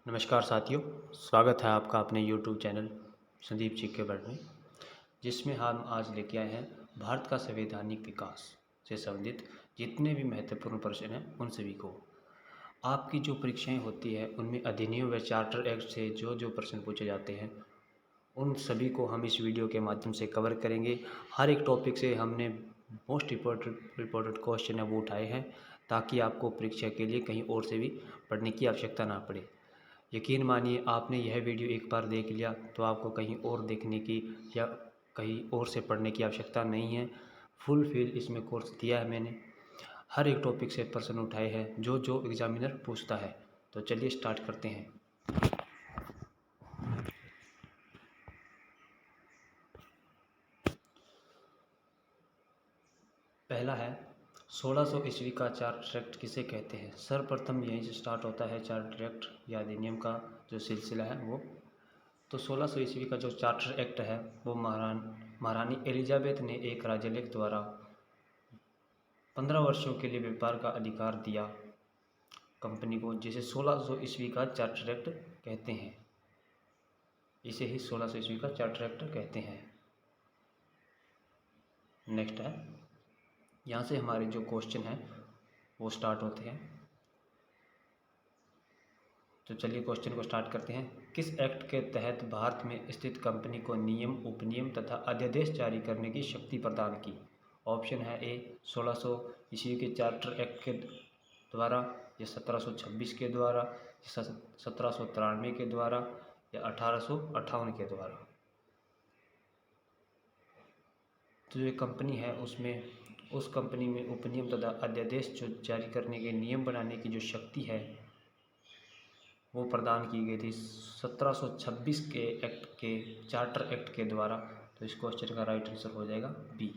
नमस्कार साथियों, स्वागत है आपका अपने YouTube चैनल संदीप जी के वर्ड में, जिसमें हम आज लेके आए हैं भारत का संवैधानिक विकास से संबंधित जितने भी महत्वपूर्ण प्रश्न हैं उन सभी को। आपकी जो परीक्षाएं होती है उनमें अधिनियम व चार्टर एक्ट से जो जो प्रश्न पूछे जाते हैं उन सभी को हम इस वीडियो के माध्यम से कवर करेंगे। हर एक टॉपिक से हमने मोस्ट इम्पोर्टेंट क्वेश्चन है वो उठाए हैं, ताकि आपको परीक्षा के लिए कहीं और से भी पढ़ने की आवश्यकता ना पड़े। यकीन मानिए, आपने यह वीडियो एक बार देख लिया तो आपको कहीं और देखने की या कहीं और से पढ़ने की आवश्यकता नहीं है। फुल फील इसमें कोर्स दिया है मैंने, हर एक टॉपिक से प्रश्न उठाए हैं जो जो एग्जामिनर पूछता है। तो चलिए स्टार्ट करते हैं। पहला है 1600 ईस्वी का चार्टर एक्ट किसे कहते हैं। सर्वप्रथम यहीं से स्टार्ट होता है चार्टर एक्ट या अधिनियम का जो सिलसिला है वो। तो 1600 ईस्वी का जो चार्टर एक्ट है वो महारानी एलिजाबेथ ने एक राज्यलेख द्वारा 15 वर्षों के लिए व्यापार का अधिकार दिया कंपनी को, जिसे 1600 ईस्वी का चार्टर एक्ट कहते हैं। इसे ही 1600 ईस्वी का चार्टर एक्ट कहते हैं। नेक्स्ट है, यहाँ से हमारे जो क्वेश्चन हैं वो स्टार्ट होते हैं। तो चलिए क्वेश्चन को स्टार्ट करते हैं। किस एक्ट के तहत भारत में स्थित कंपनी को नियम, उपनियम तथा अध्यादेश जारी करने की शक्ति प्रदान की। ऑप्शन है ए 1600 ईस्वी के चार्टर एक्ट के द्वारा, या 1726 के द्वारा, 1793 के द्वारा, या 1858 के द्वारा। तो जो कंपनी है उसमें उस कंपनी में उपनियम तथा अध्यादेश जो जारी करने के नियम बनाने की जो शक्ति है वो प्रदान की गई थी 1726 के एक्ट के चार्टर एक्ट के द्वारा। तो इस क्वेश्चन का राइट आंसर हो जाएगा बी।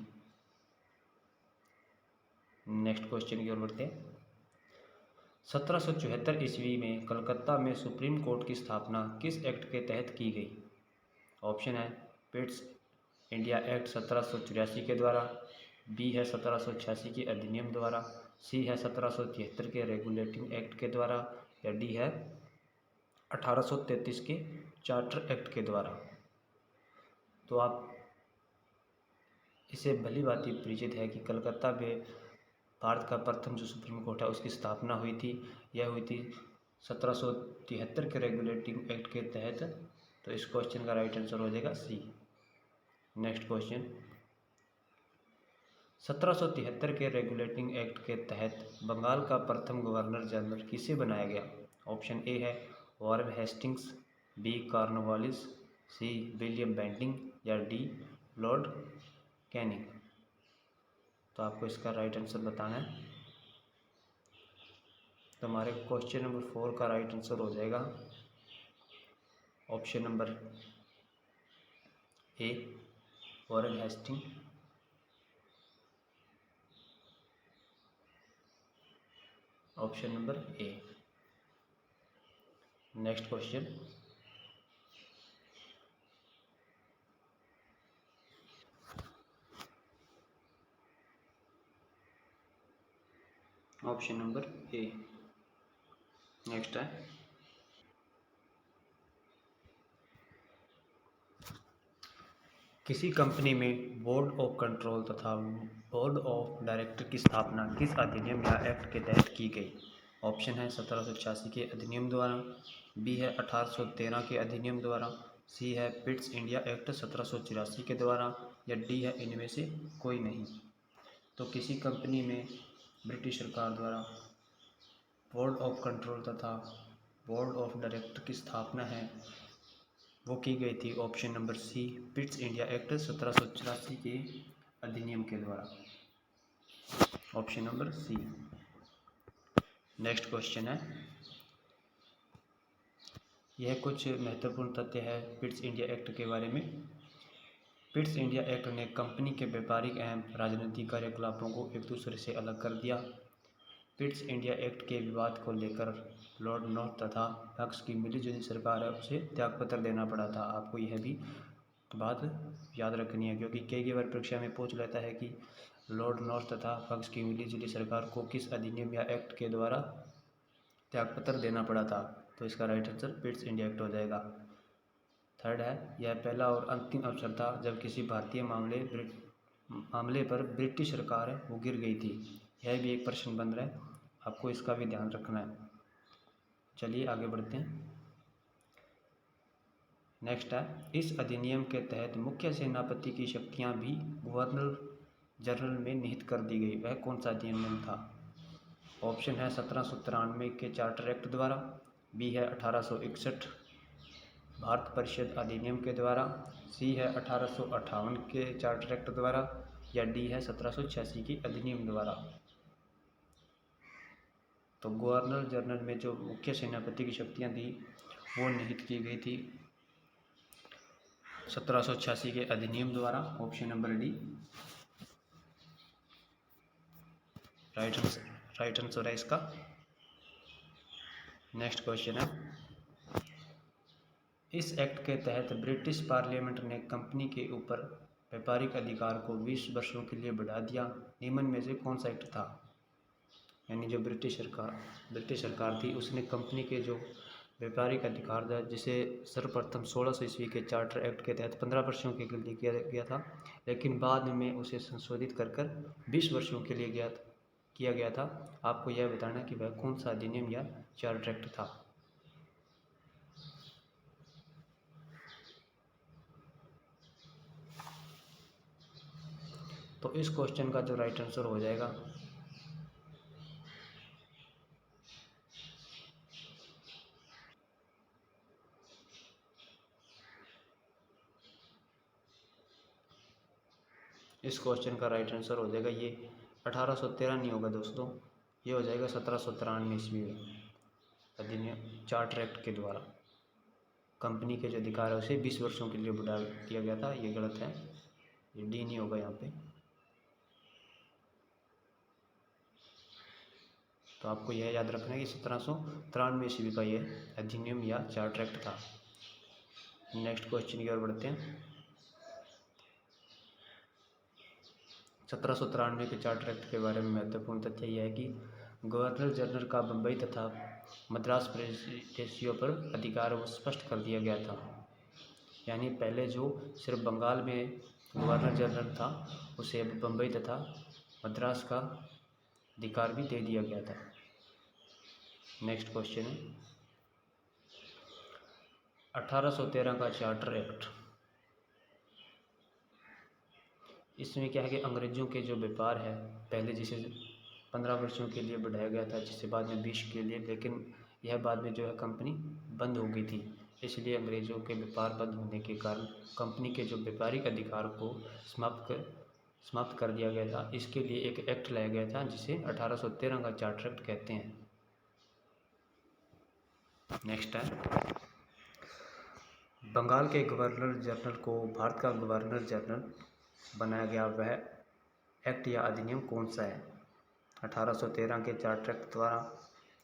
नेक्स्ट क्वेश्चन की ओर बढ़ते हैं। 1774 ईस्वी में कलकत्ता में सुप्रीम कोर्ट की स्थापना किस एक्ट के तहत की गई। ऑप्शन है पिट्स इंडिया एक्ट 1784 के द्वारा, बी है 1786 के अधिनियम द्वारा, सी है 1773 के रेगुलेटिंग एक्ट के द्वारा, या डी है 1833 के चार्टर एक्ट के द्वारा। तो आप इसे भली भांति परिचित है कि कलकत्ता में भारत का प्रथम जो सुप्रीम कोर्ट है उसकी स्थापना हुई थी। यह हुई थी 1773 के रेगुलेटिंग एक्ट के तहत। तो इस क्वेश्चन का राइट आंसर हो जाएगा सी। नेक्स्ट क्वेश्चन, 1773 के रेगुलेटिंग एक्ट के तहत बंगाल का प्रथम गवर्नर जनरल किसे बनाया गया। ऑप्शन ए है Warren Hastings, B Cornwallis, C William Bentinck, या डी लॉर्ड कैनिंग। तो आपको इसका राइट आंसर बताना है। तो हमारे क्वेश्चन नंबर 4 का राइट आंसर हो जाएगा option number A Warren Hasting. Option number A. Next question, option number A. Next है, किसी कंपनी में बोर्ड ऑफ कंट्रोल तथा बोर्ड ऑफ डायरेक्टर की स्थापना किस अधिनियम या एक्ट के तहत की गई। ऑप्शन है 1786 के अधिनियम द्वारा, बी है 1813 के अधिनियम द्वारा, सी है पिट्स इंडिया एक्ट 1784 के द्वारा, या डी है इनमें से कोई नहीं। तो किसी कंपनी में ब्रिटिश सरकार द्वारा बोर्ड ऑफ कंट्रोल तथा बोर्ड ऑफ डायरेक्टर की स्थापना है वो की गई थी option number C Pitt's India act 1784 के अधिनियम के द्वारा। Option number C. Next question है, यह कुछ महत्वपूर्ण तथ्य है पिट्स इंडिया एक्ट के बारे में। पिट्स इंडिया एक्ट ने कंपनी के व्यापारिक एवं राजनीतिक कार्यकलापों को एक दूसरे से अलग कर दिया। पिट्स इंडिया एक्ट के विवाद को लेकर लॉर्ड नॉर्थ तथा फक्स की मिलीजुली सरकार है उसे त्यागपत्र देना पड़ा था। आपको यह भी बात याद रखनी है, क्योंकि कई बार परीक्षा में पूछ लेता है कि लॉर्ड नॉर्थ तथा फक्स की मिलीजुली सरकार को किस अधिनियम या एक्ट के द्वारा त्यागपत्र देना पड़ा था। तो इसका राइट आंसर पिट्स इंडिया एक्ट हो जाएगा। थर्ड है, यह पहला और अंतिम अवसर था जब किसी भारतीय मामले पर ब्रिटिश सरकार वो गिर गई थी। यह भी एक प्रश्न बन रहा है, आपको इसका भी ध्यान रखना है। चलिए आगे बढ़ते हैं। नेक्स्ट है, इस अधिनियम के तहत मुख्य सेनापति की शक्तियां भी गवर्नर जनरल में निहित कर दी गई। वह कौन सा अधिनियम था? ऑप्शन है 1793 के चार्टर एक्ट द्वारा, बी है 1861 भारत परिषद अधिनियम के द्वारा, सी है 1858 के चार्टर एक्ट द्वारा, या डी है 1786 की अधिनियम द्वारा। तो गवर्नर जनरल में जो मुख्य सेनापति की शक्तियां थी वो निहित की गई थी 1786 के अधिनियम द्वारा। Option number D right answer है इसका। नेक्स्ट क्वेश्चन है, इस एक्ट के तहत ब्रिटिश पार्लियामेंट ने कंपनी के ऊपर व्यापारिक अधिकार को 20 वर्षों के लिए बढ़ा दिया। निम्न में से कौन सा एक्ट था? यानी जो ब्रिटिश सरकार थी उसने कंपनी के जो व्यापारिक अधिकार था, जिसे सर्वप्रथम 1600 ईस्वी के चार्टर एक्ट के तहत 15 वर्षों के लिए किया गया था, लेकिन बाद में उसे संशोधित कर 20 वर्षों के लिए किया गया था। आपको यह बताना कि वह कौन सा अधिनियम या चार्टर एक्ट था। तो इस क्वेश्चन का जो राइट आंसर हो जाएगा इस क्वेश्चन का राइट आंसर हो जाएगा ये 1813 नहीं होगा दोस्तों, ये हो जाएगा 1793 ईस्वी में अधिनियम चार्टर एक्ट के द्वारा कंपनी के जो अधिकार है उसे 20 वर्षों के लिए बढ़ा दिया गया था। ये गलत है, ये डी नहीं होगा यहाँ पे। तो आपको यह याद रखना है कि 1793 ईस्वी का ये अधिनियम या चार्टर एक्ट था। नेक्स्ट क्वेश्चन की ओर बढ़ते हैं। 1793 के चार्टर एक्ट के बारे में महत्वपूर्ण तथ्य यह है कि गवर्नर जनरल का बम्बई तथा मद्रास प्रेसिडेंसियों पर अधिकार वो स्पष्ट कर दिया गया था। यानी पहले जो सिर्फ बंगाल में गवर्नर जनरल था उसे अब बम्बई तथा मद्रास का अधिकार भी दे दिया गया था। नेक्स्ट क्वेश्चन है, 1813 का चार्टर एक्ट, इसमें क्या है कि अंग्रेज़ों के जो व्यापार है पहले जिसे 15 वर्षों के लिए बढ़ाया गया था, जिससे बाद में 20 के लिए, लेकिन यह बाद में जो है कंपनी बंद हो गई थी। इसलिए अंग्रेज़ों के व्यापार बंद होने के कारण कंपनी के जो व्यापारिक अधिकार को समाप्त कर दिया गया था। इसके लिए एक एक्ट लाया गया था जिसे 1813 का चार्टर एक्ट कहते हैं। नेक्स्ट है, बंगाल के गवर्नर जनरल को भारत का गवर्नर जनरल बनाया गया वह एक्ट या अधिनियम कौन सा है? 1813 के चार्टर एक्ट द्वारा,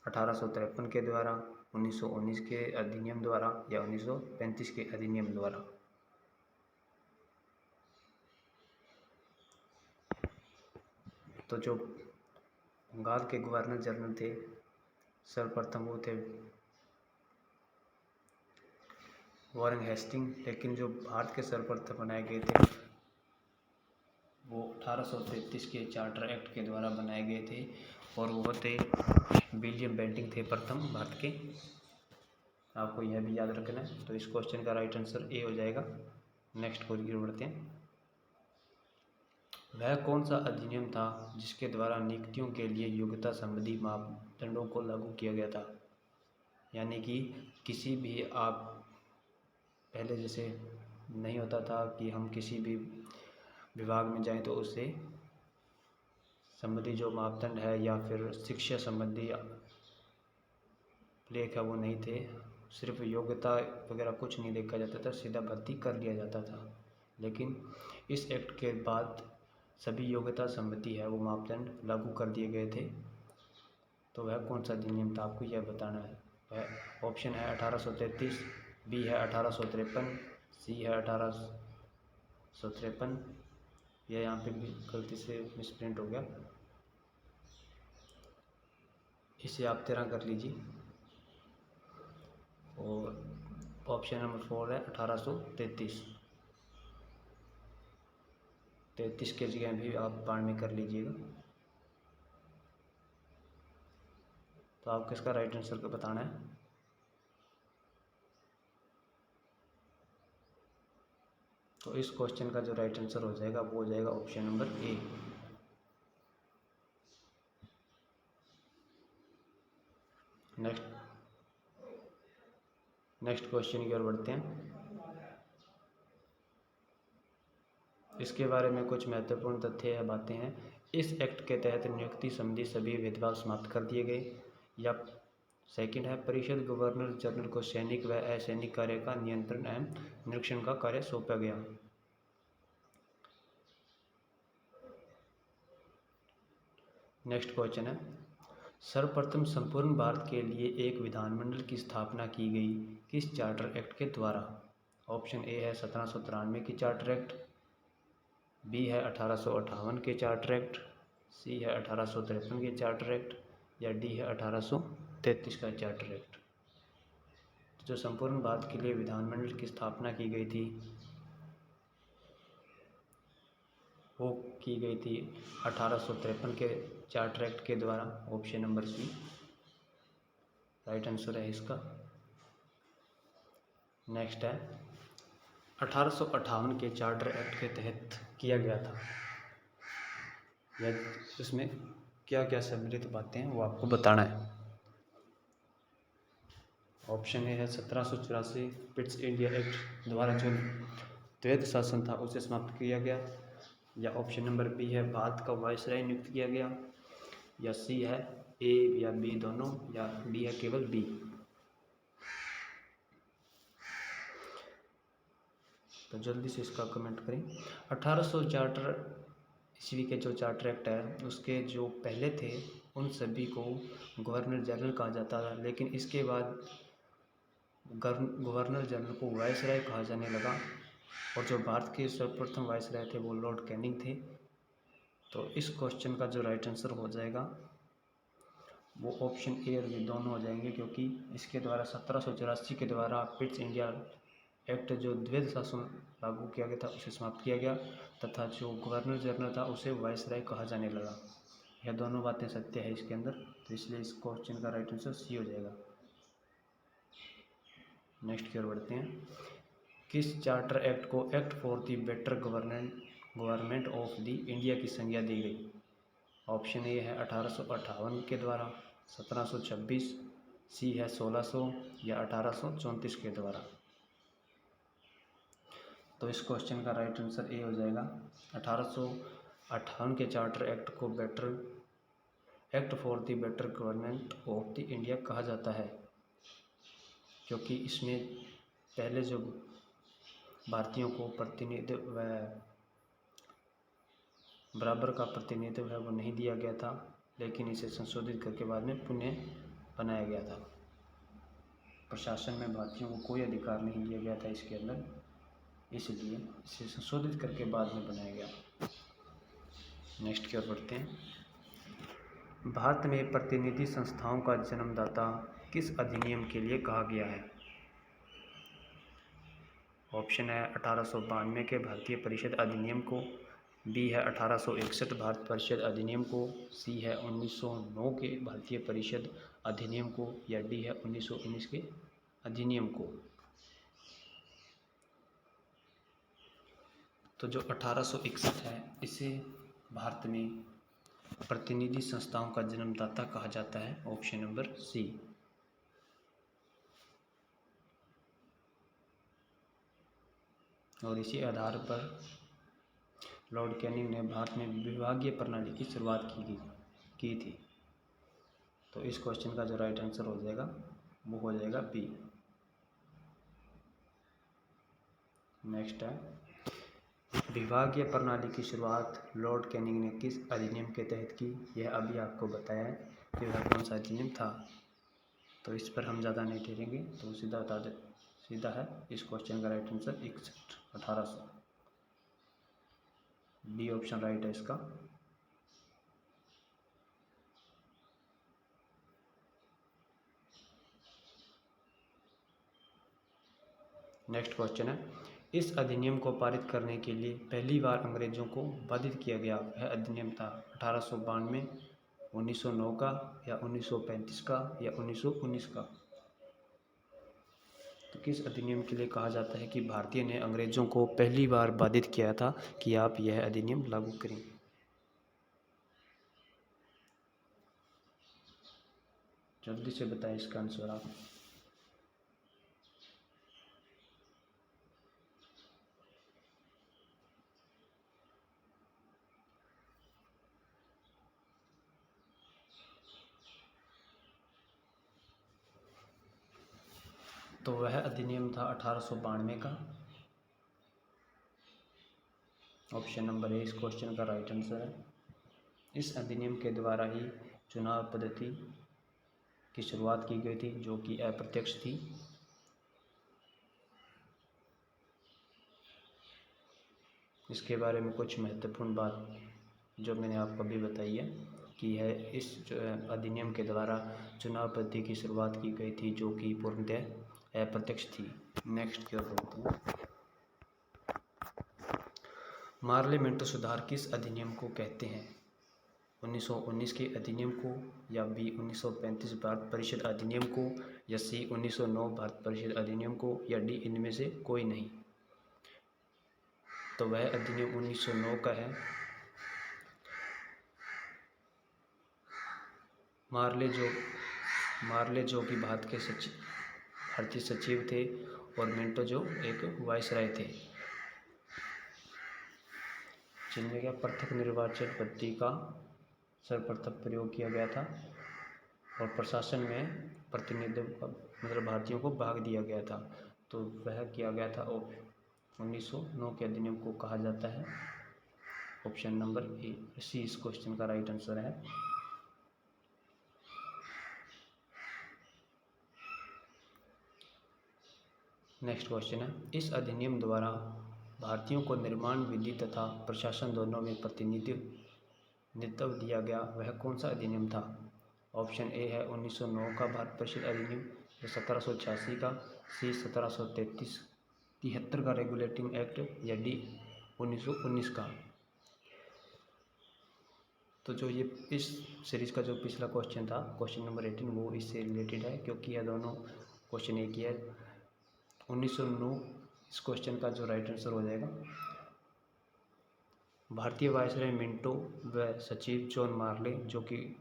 1853 के द्वारा, 1919 के अधिनियम द्वारा, या 1935 के अधिनियम द्वारा। तो जो बंगाल के गवर्नर जनरल थे सर्वप्रथम वो थे वॉरेन हेस्टिंग, लेकिन जो भारत के सर्वप्रथम बनाए गए थे वो 1833 के चार्टर एक्ट के द्वारा बनाए गए थे, और वो थे विलियम बेंटिंग थे प्रथम भारत के। आपको यह भी याद रखना है। तो इस क्वेश्चन का राइट आंसर ए हो जाएगा। नेक्स्ट क्वेश्चन बढ़ते हैं, वह कौन सा अधिनियम था जिसके द्वारा नियुक्तियों के लिए योग्यता संबंधी मापदंडों को लागू किया गया था? यानी कि किसी भी आप पहले जैसे नहीं होता था कि हम किसी भी विभाग में जाएं तो उससे संबंधी जो मापदंड है या फिर शिक्षा संबंधी लेख है वो नहीं थे, सिर्फ योग्यता वगैरह कुछ नहीं देखा जाता था, सीधा भर्ती कर लिया जाता था। लेकिन इस एक्ट के बाद सभी योग्यता संबंधी है वो मापदंड लागू कर दिए गए थे। तो वह कौन सा अधिनियम था, आपको यह बताना है। वह ऑप्शन है 1833, बी है 1853, सी है 1853, यह यहाँ पे गलती से मिसप्रिंट हो गया, इसे आप 13 कर लीजिए। ऑप्शन नंबर 4 है 1833। 33 के जगह भी आप बाद में कर लीजिएगा। तो आपको इसका राइट आंसर को बताना है। तो इस क्वेश्चन का जो राइट आंसर हो जाएगा वो हो जाएगा option number A. Next question की ओर बढ़ते हैं। इसके बारे में कुछ महत्वपूर्ण तथ्य या बातें हैं। इस एक्ट के तहत नियुक्ति संबंधी सभी भेदभाव समाप्त कर दिए गए। या सेकंड है, परिषद गवर्नर जनरल को सैनिक व असैनिक कार्य का नियंत्रण एवं निरीक्षण का कार्य सौंपा गया। नेक्स्ट क्वेश्चन है, सर्वप्रथम संपूर्ण भारत के लिए एक विधानमंडल की स्थापना की गई किस चार्टर एक्ट के द्वारा? ऑप्शन ए है 1793 की चार्टर एक्ट, बी है 1858 के चार्टर एक्ट, सी है 1853 के चार्टर एक्ट, या डी है 1833 का चार्टर एक्ट। तो जो संपूर्ण भारत के लिए विधानमंडल की स्थापना की गई थी वो की गई थी 1853 के चार्टर एक्ट के द्वारा। Option number C right answer है इसका। नेक्स्ट है, 1858 के चार्टर एक्ट के तहत किया गया था, या इसमें क्या क्या सम्मिलित बातें हैं वो आपको बताना है। ऑप्शन ए है 1784 ब्रिटिश इंडिया एक्ट द्वारा जो द्वैध शासन था उसे समाप्त किया गया, या ऑप्शन नंबर बी है भारत का वायसराय नियुक्त किया गया, या सी है ए या बी दोनों, या डी है केवल बी। तो जल्दी से इसका कमेंट करें। 1800 चार्टर ईस्वी के जो चार्टर एक्ट है उसके जो पहले थे उन सभी को गवर्नर जनरल कहा जाता था, लेकिन इसके बाद गवर्नर जनरल को वायसराय कहा जाने लगा, और जो भारत के सर्वप्रथम वायसराय थे वो लॉर्ड कैनिंग थे। तो इस क्वेश्चन का जो राइट आंसर हो जाएगा वो ऑप्शन ए और बी दोनों हो जाएंगे, क्योंकि इसके द्वारा 1784 के द्वारा ब्रिटिश इंडिया एक्ट जो द्वैध शासन लागू किया गया था उसे समाप्त किया गया, तथा जो गवर्नर जनरल था उसे वायसराय कहा जाने लगा। यह दोनों बातें सत्य है इसके अंदर, तो इसलिए इस क्वेश्चन का राइट आंसर सी हो जाएगा। नेक्स्ट की ओर बढ़ते हैं। किस चार्टर एक्ट को act for the better government of the India की संज्ञा दी गई? ऑप्शन ए है 1858 के द्वारा, 1726, सी है 1600, या 1834 के द्वारा। तो इस क्वेश्चन का राइट आंसर ए हो जाएगा। 1858 के चार्टर एक्ट को act for the better government of the India कहा जाता है, क्योंकि इसमें पहले जो भारतीयों को प्रतिनिधित्व व बराबर का प्रतिनिधित्व है वो नहीं दिया गया था, लेकिन इसे संशोधित करके बाद में पुनः बनाया गया था। प्रशासन में भारतीयों को कोई अधिकार नहीं दिया गया था इसके अंदर, इसलिए इसे संशोधित करके बाद में बनाया गया। नेक्स्ट की ओर बढ़ते हैं। भारत में प्रतिनिधि संस्थाओं का जन्मदाता किस अधिनियम के लिए कहा गया है? ऑप्शन है 1892 के भारतीय परिषद अधिनियम को, बी है 1861 भारत परिषद अधिनियम को, सी है 1909 के भारतीय परिषद अधिनियम को, या डी है 1919 के अधिनियम को। तो जो 1861 है इसे भारत में प्रतिनिधि संस्थाओं का जन्मदाता कहा जाता है। Option number C. और इसी आधार पर लॉर्ड कैनिंग ने भारत में विभागीय प्रणाली की शुरुआत की थी। तो इस क्वेश्चन का जो राइट आंसर हो जाएगा वो हो जाएगा बी। नेक्स्ट है, विभागीय प्रणाली की शुरुआत लॉर्ड कैनिंग ने किस अधिनियम के तहत की? यह अभी आपको बताया है कि वह कौन सा अधिनियम था, तो इस पर हम ज़्यादा नहीं ठहरेंगे, तो सीधा बता दे। सीधा है इस क्वेश्चन का right answer 1800। B option right है इसका। नेक्स्ट क्वेश्चन है, इस अधिनियम को पारित करने के लिए पहली बार अंग्रेजों को बाधित किया गया वह अधिनियम था 1892, 1909 का, या 1935 का, या 1919 का। तो किस अधिनियम के लिए कहा जाता है कि भारतीय ने अंग्रेजों को पहली बार बाधित किया था कि आप यह अधिनियम लागू करें? जल्दी से बताएं इसका आंसर आप। तो वह अधिनियम था 1892 का। ऑप्शन नंबर ए इस क्वेश्चन का राइट आंसर है। इस अधिनियम के द्वारा ही चुनाव पद्धति की शुरुआत की गई थी जो कि अप्रत्यक्ष थी। इसके बारे में कुछ महत्वपूर्ण बात जो मैंने आपको अभी बताई है कि यह इस अधिनियम के द्वारा चुनाव पद्धति की शुरुआत की गई थी जो कि पूर्णतः अप्रत्यक्ष थी। नेक्स्ट की ओर बढ़ते हैं। पार्लियामेंट सुधार किस अधिनियम को कहते हैं? 1919 के अधिनियम को, या बी 1935 भारत परिषद अधिनियम को, या सी 1909 भारत परिषद अधिनियम को, या डी इनमें से कोई नहीं। तो वह अधिनियम 1909 का है। मार्ले जो कि भारतीय सचिव थे और मिंटो जो एक वायसराय थे, जिनमें क्या पृथक निर्वाचन पद्धति का सर्वप्रथम प्रयोग किया गया था और प्रशासन में प्रतिनिधित्व मतलब भारतीयों को भाग दिया गया था। तो वह किया गया था 1909 के अधिनियम को कहा जाता है। ऑप्शन नंबर ए सी इस क्वेश्चन का राइट आंसर है। नेक्स्ट क्वेश्चन है, इस अधिनियम द्वारा भारतीयों को निर्माण विधि तथा प्रशासन दोनों में प्रतिनिधित्व दिया गया वह कौन सा अधिनियम था? ऑप्शन ए है 1909 का भारत परिषद अधिनियम, या 1786 का, सी 1773 का रेगुलेटिंग एक्ट, या डी 1919 का। तो जो ये इस सीरीज़ का जो पिछला क्वेश्चन था क्वेश्चन नंबर 18 वो इससे रिलेटेड है क्योंकि यह दोनों क्वेश्चन एक ही है। 1909 इस क्वेश्चन का जो राइट आंसर हो जाएगा। भारतीय वायसराय मिंटो व सचिव जॉन मार्ले जो कि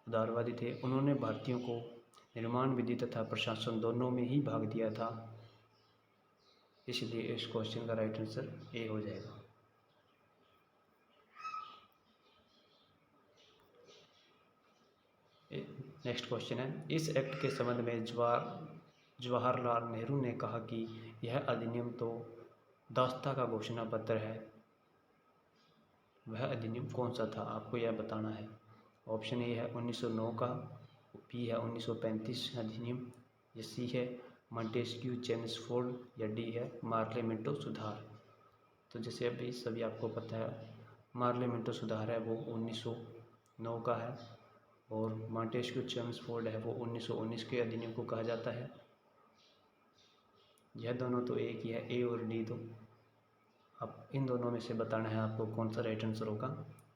उदारवादी थे, उन्होंने भारतीयों को निर्माण विधि तथा प्रशासन दोनों में ही भाग दिया था, इसलिए इस क्वेश्चन का राइट आंसर ए हो जाएगा। नेक्स्ट क्वेश्चन है, इस एक्ट के संबंध में जवाहरलाल नेहरू ने कहा कि यह अधिनियम तो दासता का घोषणा पत्र है। वह अधिनियम कौन सा था आपको यह बताना है। ऑप्शन ए है 1909 का, बी है 1935 अधिनियम, या सी है मॉन्टेस्क्यू चेम्सफोर्ड, या डी है पार्लियामेंटो सुधार। तो जैसे अभी सभी आपको पता है पार्लियामेंटो सुधार है वो 1909 का है और मॉन्टेस्क्यू चेम्सफोर्ड है वो 1919 के अधिनियम को कहा जाता है। यह दोनों तो एक ही है, ए और डी। तो अब इन दोनों में से बताना है आपको कौन सा राइट आंसर होगा।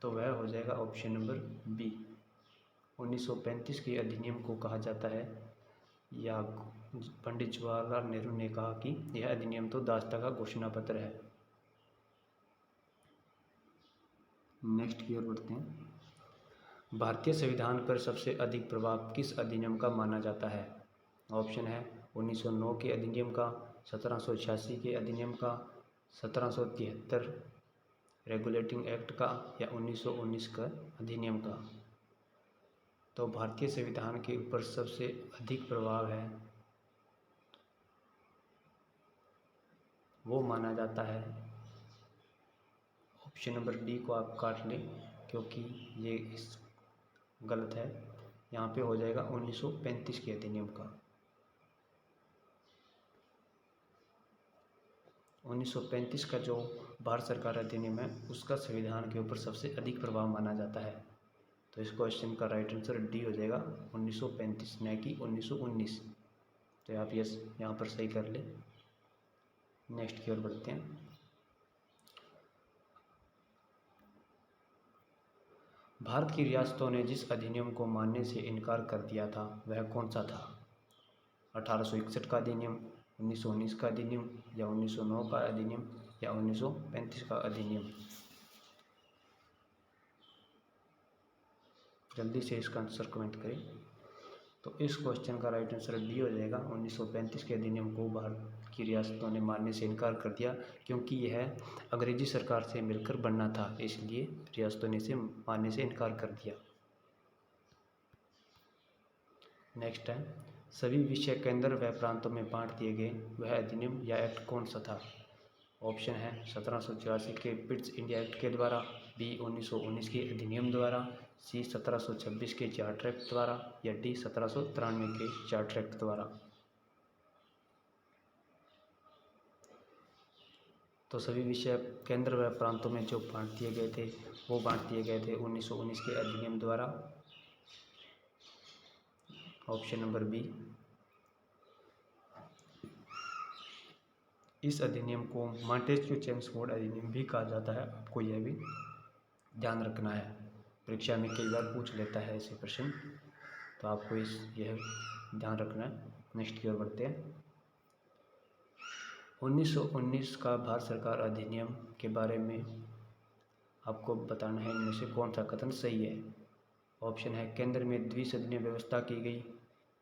तो वह हो जाएगा ऑप्शन नंबर बी 1935 के अधिनियम को कहा जाता है, या पंडित जवाहरलाल नेहरू ने कहा कि यह अधिनियम तो दासता का घोषणा पत्र है। नेक्स्ट की ओर बढ़ते हैं। भारतीय संविधान पर सबसे अधिक प्रभाव किस अधिनियम का माना जाता है? ऑप्शन है 1909 के अधिनियम का, 1786 के अधिनियम का, 1773 रेगुलेटिंग एक्ट का, या 1919 का अधिनियम का। तो भारतीय संविधान के ऊपर सबसे अधिक प्रभाव है वो माना जाता है, ऑप्शन नंबर डी को आप काट लें क्योंकि ये गलत है। यहाँ पे हो जाएगा 1935 के अधिनियम का। 1935 का जो भारत सरकार अधिनियम है उसका संविधान के ऊपर सबसे अधिक प्रभाव माना जाता है। तो इस क्वेश्चन का राइट आंसर डी हो जाएगा 1935 न कि 1919। तो आप यस यहाँ पर सही कर ले। नेक्स्ट की ओर बढ़ते हैं। भारत की रियासतों ने जिस अधिनियम को मानने से इनकार कर दिया था वह कौन सा था? 1861 का अधिनियम, 1919 का अधिनियम, या 1909 का अधिनियम, या 1935 का अधिनियम? जल्दी से इसका आंसर कमेंट करें। तो इस क्वेश्चन का राइट आंसर डी हो जाएगा। 1935 के अधिनियम को भारत की रियासतों ने मानने से इनकार कर दिया, क्योंकि यह अंग्रेजी सरकार से मिलकर बनना था, इसलिए रियासतों ने इसे मानने से इनकार कर दिया। नेक्स्ट है, सभी विषय केंद्र व प्रांतों में बांट दिए गए वह अधिनियम या एक्ट कौन सा था? ऑप्शन है 1784 के पिट्स इंडिया एक्ट के द्वारा, बी 1919 के अधिनियम द्वारा, सी 1726 के चार्टर एक्ट द्वारा, या डी 1793 के चार्टर एक्ट द्वारा। तो सभी विषय केंद्र व प्रांतों में जो बांट दिए गए थे वो बांट दिए गए थे 1919 के अधिनियम द्वारा। Option number B. इस अधिनियम को मॉन्टेस्क्यू चेम्सफोर्ड अधिनियम भी कहा जाता है, आपको यह भी ध्यान रखना है, परीक्षा में कई बार पूछ लेता है ऐसे प्रश्न, तो आपको यह ध्यान रखना है। नेक्स्ट की ओर बढ़ते हैं। 1919 का भारत सरकार अधिनियम के बारे में आपको बताना है इनमें से कौन सा कथन सही है। ऑप्शन है केंद्र में द्विसदनीय व्यवस्था की गई,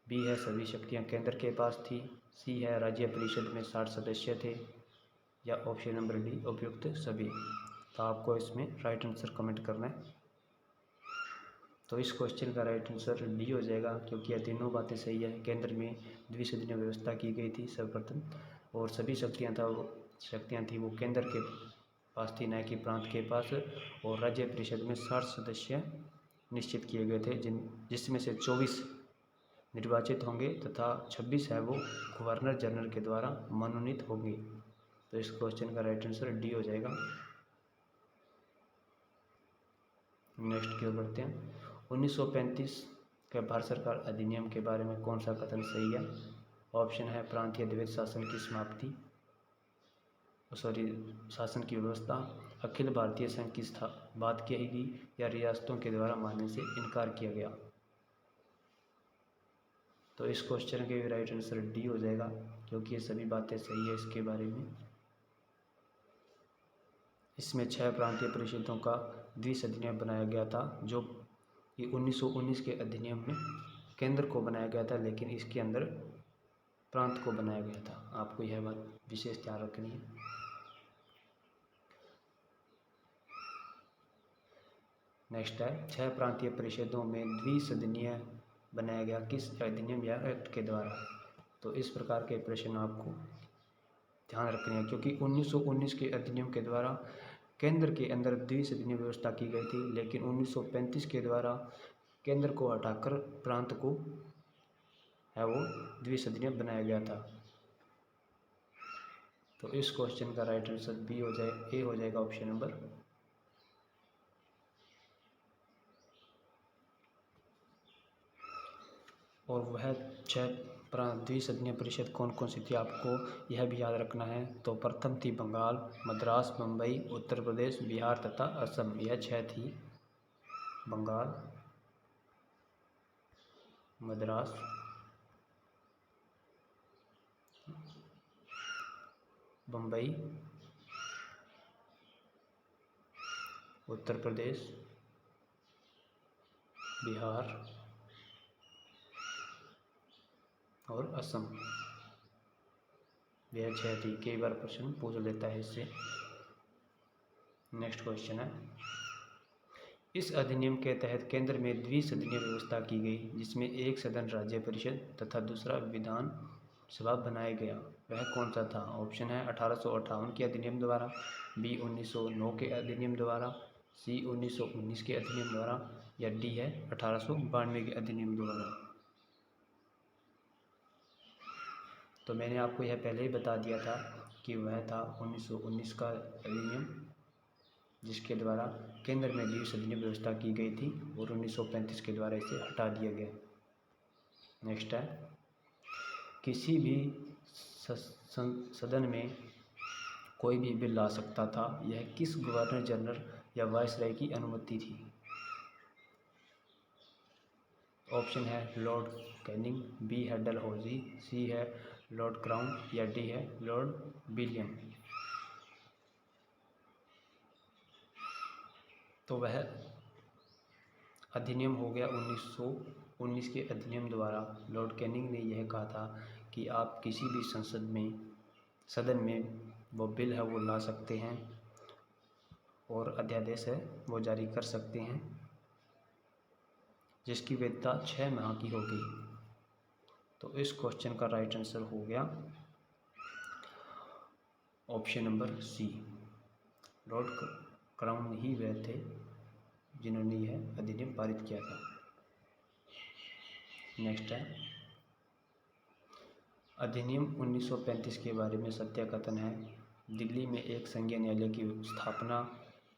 बी है सभी शक्तियां केंद्र के पास थी, सी है राज्य परिषद में 60 सदस्य थे, या ऑप्शन नंबर डी उपयुक्त सभी। तो आपको इसमें राइट आंसर कमेंट करना है। तो इस क्वेश्चन का राइट आंसर डी हो जाएगा, क्योंकि यह तीनों बातें सही है। केंद्र में द्विसदनीय व्यवस्था की गई थी सर्वप्रथम, और सभी शक्तियाँ थी वो केंद्र के पास थी, न कि प्रांत के पास। और राज्य परिषद में 60 सदस्य निश्चित किए गए थे, जिसमें से 24 निर्वाचित होंगे तथा 26 है वो गवर्नर जनरल के द्वारा मनोनीत होंगे। तो इस क्वेश्चन का राइट आंसर डी हो जाएगा। नेक्स्ट की ओर बढ़ते हैं। 1935 के भारत सरकार अधिनियम के बारे में कौन सा कथन सही है? ऑप्शन है प्रांतीय द्वैध शासन की समाप्ति, शासन की व्यवस्था, अखिल भारतीय संघ की बात कही गई, या रियासतों के द्वारा मानने से इनकार किया गया। तो इस क्वेश्चन के राइट आंसर डी हो जाएगा, क्योंकि ये सभी बातें सही है इसके बारे में। इसमें 6 प्रांतीय परिषदों का द्विसदनीय बनाया गया था, जो कि 1919 के अधिनियम में केंद्र को बनाया गया था, लेकिन इसके अंदर प्रांत को बनाया गया था। आपको यह बात विशेष ध्यान रखनी है। नेक्स्ट है, 6 प्रांतीय परिषदों में द्विसदनीय बनाया गया किस अधिनियम या एक्ट के द्वारा? तो इस प्रकार के प्रश्न आपको ध्यान रखने हैं, क्योंकि 1919 के अधिनियम के द्वारा केंद्र के अंदर द्विसदनीय व्यवस्था की गई थी, लेकिन 1935 के द्वारा केंद्र को हटाकर प्रांत को है वो द्विसदनीय बनाया गया था। तो इस क्वेश्चन का राइट आंसर बी हो जाए, ए हो जाएगा, ऑप्शन नंबर। और वह 6 द्विसदनीय परिषद कौन कौन सी थी आपको यह भी याद रखना है। तो प्रथम थी बंगाल, मद्रास, मुंबई, उत्तर प्रदेश, बिहार तथा असम। यह 6 थी, बंगाल, मद्रास, मुंबई, उत्तर प्रदेश, बिहार और असम। यह 6 थी। कई बार प्रश्न पूछ लेता है इससे। नेक्स्ट क्वेश्चन है, इस अधिनियम के तहत केंद्र में द्विसदनीय व्यवस्था की गई, जिसमें एक सदन राज्य परिषद तथा दूसरा विधान सभा बनाया गया, वह कौन सा था? ऑप्शन है 1858 के अधिनियम द्वारा, बी 1909 के अधिनियम द्वारा, सी 1919 के अधिनियम द्वारा, या डी है 1892 के अधिनियम द्वारा। तो मैंने आपको यह पहले ही बता दिया था कि वह था 1919 का अधिनियम, जिसके द्वारा केंद्र में द्विसदनीय व्यवस्था की गई थी, और 1935 के द्वारा इसे हटा दिया गया। नेक्स्ट है, किसी भी सदन में कोई भी बिल ला सकता था, यह किस गवर्नर जनरल या वायसराय की अनुमति थी? ऑप्शन है लॉर्ड कैनिंग, बी है डलहौजी, सी है लॉर्ड क्राउन या डी है लॉर्ड विलियम। तो वह अधिनियम हो गया 1919 के अधिनियम द्वारा लॉर्ड कैनिंग ने यह कहा था कि आप किसी भी सदन में वो बिल है वो ला सकते हैं और अध्यादेश है वो जारी कर सकते हैं जिसकी वैधता 6 माह की होगी। तो इस क्वेश्चन का राइट आंसर हो गया option number C, Lord Crown ही वह थे जिन्होंने यह अधिनियम पारित किया था। नेक्स्ट है अधिनियम 1935 के बारे में सत्य कथन है। दिल्ली में एक संघीय न्यायालय की स्थापना।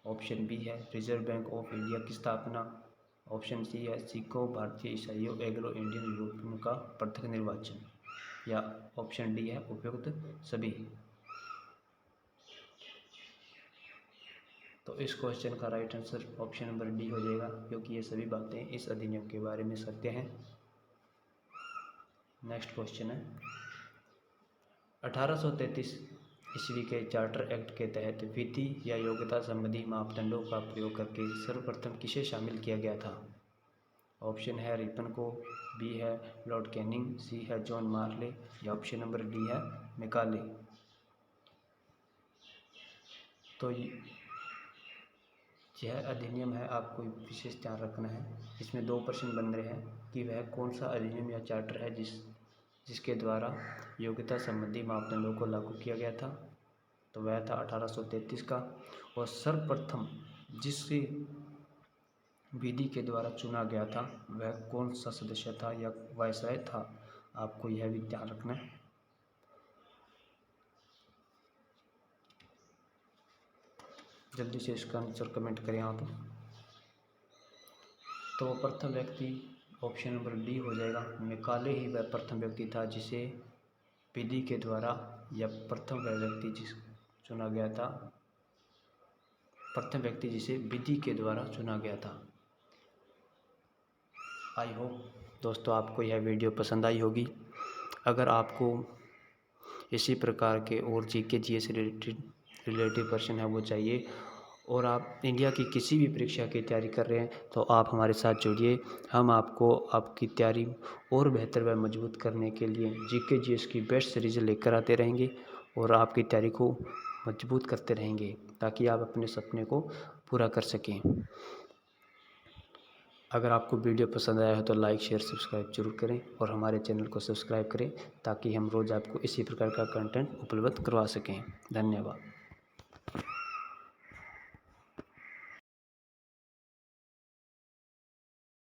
ऑप्शन बी है रिजर्व बैंक ऑफ इंडिया की स्थापना। ऑप्शन सी है सिखों, भारतीय ईसाइयों, एंग्लो इंडियन यूरोपियन का पृथक निर्वाचन, या ऑप्शन डी है उपयुक्त सभी। तो इस क्वेश्चन का right answer option number D हो जाएगा, क्योंकि ये सभी बातें इस अधिनियम के बारे में सत्य हैं। नेक्स्ट क्वेश्चन है 1833 ईस्वी के चार्टर एक्ट के तहत विधि या योग्यता संबंधी मापदंडों का प्रयोग करके सर्वप्रथम किसे शामिल किया गया था? ऑप्शन है रिपन को, बी है लॉर्ड कैनिंग, सी है जॉन मार्ले, या ऑप्शन नंबर डी है मैकाले। तो यह अधिनियम है, आपको विशेष ध्यान रखना है। इसमें 2 प्रश्न बन रहे हैं कि वह कौन सा अधिनियम या चार्टर है जिसके द्वारा योग्यता संबंधी मापदंडों को लागू किया गया था। तो वह था 1833 का। और सर्वप्रथम जिस विधि के द्वारा चुना गया था वह कौन सा सदस्य था या वायसराय था, आपको यह भी ध्यान रखना है। जल्दी से इसका आंसर कमेंट करें आप। तो प्रथम व्यक्ति ऑप्शन नंबर डी हो जाएगा, मैकाले ही वह प्रथम व्यक्ति था जिसे विधि के द्वारा, या प्रथम व्यक्ति चुना गया था, प्रथम व्यक्ति जिसे विधि के द्वारा चुना गया था। आई होप दोस्तों आपको यह वीडियो पसंद आई होगी। अगर आपको इसी प्रकार के और जीके जीएस रिलेटेड प्रश्न है वो चाहिए और आप इंडिया की किसी भी परीक्षा की तैयारी कर रहे हैं तो आप हमारे साथ जुड़िए। हम आपको आपकी तैयारी और बेहतर व मजबूत करने के लिए जीके जीएस की बेस्ट सीरीज लेकर आते रहेंगे और आपकी तैयारी को मजबूत करते रहेंगे ताकि आप अपने सपने को पूरा कर सकें। अगर आपको वीडियो पसंद आया है तो लाइक शेयर सब्सक्राइब जरूर करें और हमारे चैनल को सब्सक्राइब करें ताकि हम रोज़ आपको इसी प्रकार का कंटेंट उपलब्ध करवा सकें। धन्यवाद।